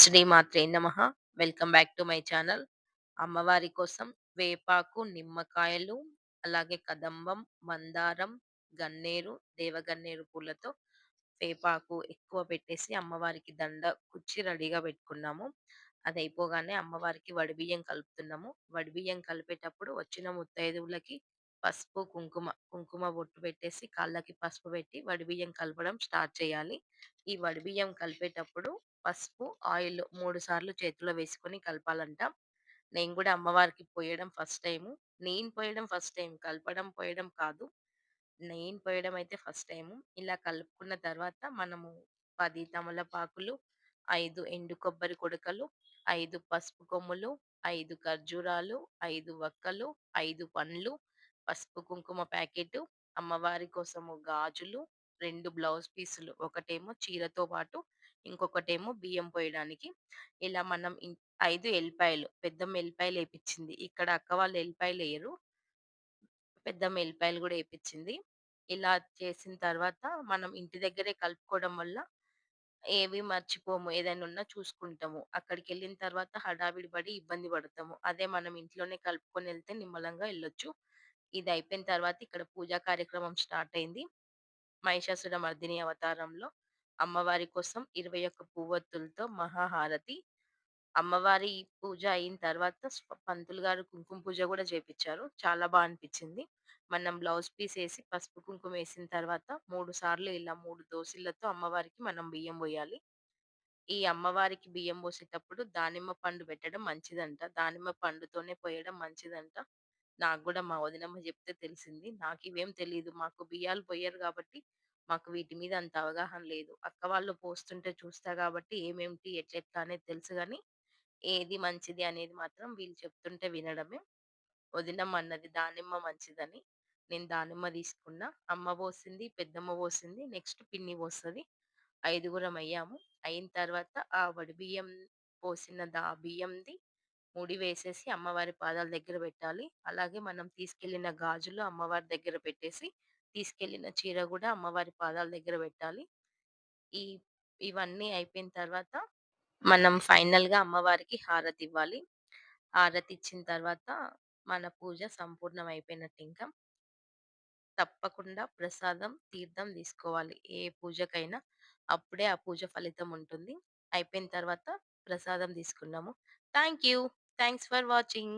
శ్రీమాత్రే నమః. Welcome back to my channel. అమ్మవారి కోసం వేపాకు, నిమ్మకాయలు, అలాగే కదంబం, మందారం, గన్నేరు, దేవగన్నేరు పూలతో వేపాకు ఎక్కువ పెట్టేసి అమ్మవారికి దండ కుచ్చి రెడీగా పెట్టుకున్నాము. అదయిపోగానే అమ్మవారికి వడిబియ్యం కలుపుతున్నాము. వడిబియ్యం కలిపేటప్పుడు వచ్చిన ముత్తైదువులకి పసుపు, కుంకుమ బొట్టు పెట్టేసి కాళ్ళకి పసుపు పెట్టి వడిబియ్యం కలపడం స్టార్ట్ చేయాలి. ఈ వడిబియ్యం కలిపేటప్పుడు పసుపు, ఆయిల్ 3 సార్లు చేతిలో వేసుకొని కలపాలంట. నేను గూడా అమ్మవారికి పోయడం ఫస్ట్ టైము. నేను పోయడం ఫస్ట్ టైమ్. కలపడం, పోయడం కాదు. నేను పోయడం అయితే ఫస్ట్ టైము. ఇలా కలుపుకున్న తర్వాత మనము 10 తమలపాకులు, 5 ఎండు కొబ్బరి కుడకలు, 5 పసుపు కొమ్ములు, 5 ఖర్జూరాలు, 5 వక్కలు, 5 పండ్లు, పసుపు కుంకుమ ప్యాకెటు, అమ్మవారి కోసము గాజులు, 2 బ్లౌజ్ పీసులు. ఒకటేమో చీరతో పాటు, ఇంకొకటేమో బియ్యం పోయడానికి. ఇలా మనం 5 ఎల్లిపాయలు, పెద్దమ్మ ఎల్లిపాయలేపిచ్చింది. ఇక్కడ అక్క వాళ్ళు ఎల్లిపాయలెయ్యరు. పెద్దమ్మ ఎల్లిపాయలు గూడా ఏపిచ్చింది. ఇలా చేసిన తర్వాత మనం ఇంటి దగ్గరే కలుపుకోవడం వల్ల ఏవి మర్చిపోము. ఏదైనా ఉన్నా చూసుకుంటాము. అక్కడికెళ్ళిన తర్వాత హడావిడి పడి ఇబ్బంది పడతాము. అదే మనం ఇంట్లోనే కలుపుకొనెళ్తే నిమ్మలంగా ఎళ్ళొచ్చు. ఇది అయిపోయిన తర్వాత ఇక్కడ పూజా కార్యక్రమం స్టార్ట్ అయింది. మహిషాసుర మర్దిని అవతారంలో అమ్మవారి కోసం 21 పువ్వొత్తులతో మహాహారతి. అమ్మవారి పూజ అయిన తర్వాత పంతులు గారు కుంకుమ పూజ గూడా చేపిచ్చారు. చాలా అనిపిచ్చింది. మనం బ్లౌజ్ పీస్ ఏసి పసుపు, కుంకుమేసిన తర్వాత 3 సార్లు ఇలా 3 దోసిళ్ళతో అమ్మవారికి మనం బియ్యం బోయాలి. ఈ అమ్మవారికి బియ్యం బోసేటప్పుడు దానిమ్మ పండు పెట్టడం మంచిదంట. దానిమ్మ పండుతోనే పోయడం మంచిదంట. నాకు గూడా మా వదినమ్మ జెప్తే తెలిసింది. నాకివేం తెలీదు. మాకు బియ్యాలు పొయ్యరు గాబట్టి, మాకు వీటి మీద అంత అవగాహన లేదు. అక్క వాళ్ళు పోస్తుంటే చూస్తా గాబట్టి ఏమేమిటి, ఎట్లెట్లా అనేది తెలుసు గానీ, ఏది మంచిది అనేది మాత్రం వీళ్ళు చెప్తుంటే వినడమే. వదినమ్మ అన్నది దానిమ్మ మంచిదని. నేను దానిమ్మ తీసుకున్నా. అమ్మ పోసింది, పెద్దమ్మ పోసింది. నెక్స్ట్ పిన్ని పోస్తది. ఐదుగురం అయ్యాము. అయిన తర్వాత ఆ వడిబియ్యం పోసిన బియ్యంది ముడి వేసేసి అమ్మవారి పాదాల దగ్గర పెట్టాలి. అలాగే మనం తీసుకెళ్ళిన గాజులు అమ్మవారి దగ్గర పెట్టేసి, తీసుకెళ్ళిన చీర గూడా అమ్మవారి పాదాల దగ్గర పెట్టాలి. ఈ ఇవన్నీ అయిపోయిన తర్వాత మనం ఫైనల్‌గా అమ్మవారికి హారతివ్వాలి. హారతిచ్చిన తర్వాత మన పూజ సంపూర్ణం అయిపోయినట్టింక. తప్పకుండా ప్రసాదం, తీర్థం తీసుకోవాలి. ఏ పూజకైనా అప్పుడే ఆ పూజ ఫలితం ఉంటుంది. అయిపోయిన తర్వాత ప్రసాదం తీసుకున్నాము. Thank you. Thanks for watching.